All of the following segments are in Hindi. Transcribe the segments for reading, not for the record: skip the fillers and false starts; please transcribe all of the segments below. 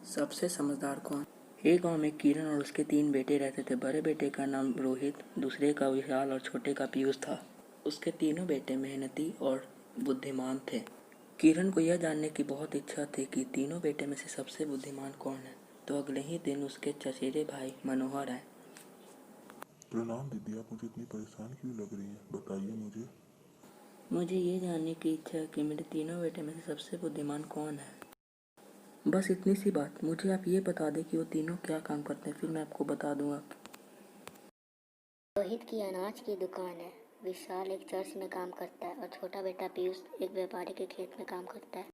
सबसे समझदार कौन? एक गांव में किरण और उसके 3 बेटे रहते थे। बड़े बेटे का नाम रोहित, दूसरे का विशाल और छोटे का पीयूष था। उसके तीनों बेटे मेहनती और बुद्धिमान थे। किरण को यह जानने की बहुत इच्छा थी कि तीनों बेटे में से सबसे बुद्धिमान कौन है। तो अगले ही दिन उसके चचेरे भाई मनोहर आए। प्रणाम दीदी, आप मुझे इतनी परेशान क्यों लग रही है? बताइए मुझे। मुझे ये जानने की इच्छा है कि मेरे तीनों बेटे में से सबसे बुद्धिमान कौन है। बस इतनी सी बात। मुझे आप ये बता दें कि वो तीनों क्या काम करते हैं, फिर मैं आपको बता दूंगा। रोहित की अनाज की दुकान है, विशाल एक चर्च में काम करता है और छोटा बेटा पीयूष एक व्यापारी के खेत में काम करता है।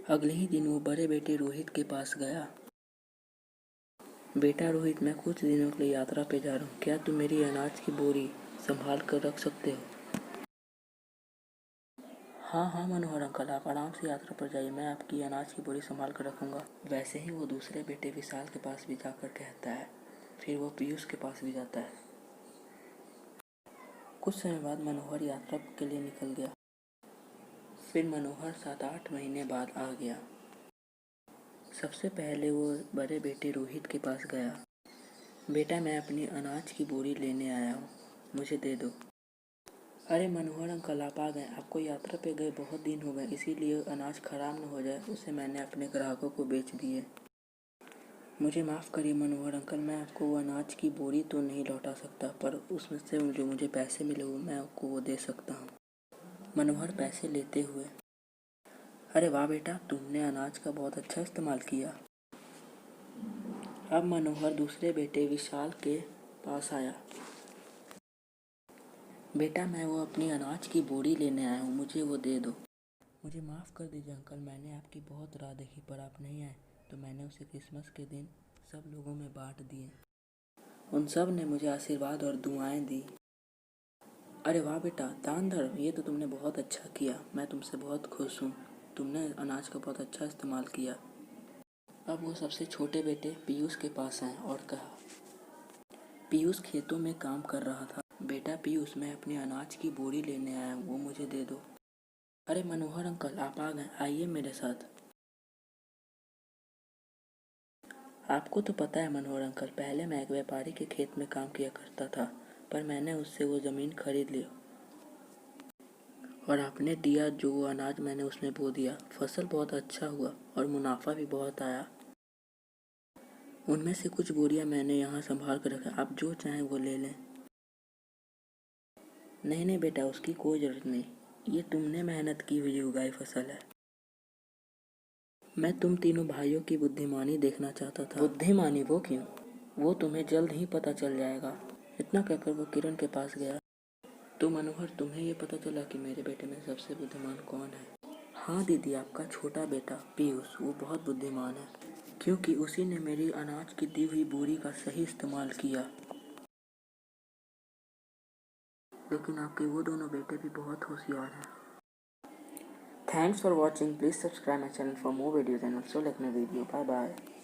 अगले ही दिन वो बड़े बेटे रोहित के पास गया। बेटा रोहित, मैं कुछ दिनों के लिए यात्रा पे जा रहा हूँ। क्या तुम मेरी अनाज की बोरी संभाल कर रख सकते हो? हाँ मनोहर अंकल, आप आराम से यात्रा पर जाइए। मैं आपकी अनाज की बोरी संभाल कर रखूँगा। वैसे ही वो दूसरे बेटे विशाल के पास भी जाकर कहता है। फिर वो पीयूष के पास भी जाता है। कुछ समय बाद मनोहर यात्रा के लिए निकल गया। फिर मनोहर 7-8 महीने बाद आ गया। सबसे पहले वो बड़े बेटे रोहित के पास गया। बेटा, मैं अपनी अनाज की बोरी लेने आया हूँ, मुझे दे दो। अरे मनोहर अंकल, आप आ गए। आपको यात्रा पे गए बहुत दिन हो गए, इसीलिए अनाज खराब न हो जाए उसे मैंने अपने ग्राहकों को बेच दिए। मुझे माफ़ करिए मनोहर अंकल, मैं आपको वो अनाज की बोरी तो नहीं लौटा सकता, पर उसमें से जो मुझे पैसे मिले वो मैं आपको वो दे सकता हूँ। मनोहर पैसे लेते हुए, अरे वाह बेटा, तुमने अनाज का बहुत अच्छा इस्तेमाल किया। अब मनोहर दूसरे बेटे विशाल के पास आया। बेटा, मैं वो अपनी अनाज की बोरी लेने आया हूँ, मुझे वो दे दो। मुझे माफ़ कर दीजिए अंकल, मैंने आपकी बहुत राह देखी पर आप नहीं आए, तो मैंने उसे क्रिसमस के दिन सब लोगों में बांट दिए। उन सब ने मुझे आशीर्वाद और दुआएं दी। अरे वाह बेटा, दान धर्म, ये तो तुमने बहुत अच्छा किया। मैं तुमसे बहुत खुश हूँ। तुमने अनाज का बहुत अच्छा इस्तेमाल किया। अब वो सबसे छोटे बेटे पीयूष के पास आए और कहा। पीयूष खेतों में काम कर रहा था। बेटा पीयूष, मैं अपनी अनाज की बोरी लेने आया हूँ, वो मुझे दे दो। अरे मनोहर अंकल, आप आ गए, आइए मेरे साथ। आपको तो पता है मनोहर अंकल, पहले मैं एक व्यापारी के खेत में काम किया करता था, पर मैंने उससे वो ज़मीन खरीद ली और आपने दिया जो वो अनाज मैंने उसमें बो दिया। फसल बहुत अच्छा हुआ और मुनाफा भी बहुत आया। उनमें से कुछ बोरियां मैंने यहाँ संभाल कर रखा, आप जो चाहें वो ले लें। नहीं बेटा, उसकी कोई ज़रूरत नहीं, ये तुमने मेहनत की हुई उगाई फसल है। मैं तुम तीनों भाइयों की बुद्धिमानी देखना चाहता था। बुद्धिमानी? वो क्यों? वो तुम्हें जल्द ही पता चल जाएगा। इतना कहकर वो किरण के पास गया। तो मनोहर, तुम्हें ये पता चला कि मेरे बेटे में सबसे बुद्धिमान कौन है? हाँ दीदी, आपका छोटा बेटा पीयूष, वो बहुत बुद्धिमान है, क्योंकि उसी ने मेरी अनाज की दी हुई बोरी का सही इस्तेमाल किया। लेकिन आपके वो दोनों बेटे भी बहुत होशियार हैं। Thanks for watching. Please subscribe my channel for more videos and also like my video. Bye bye.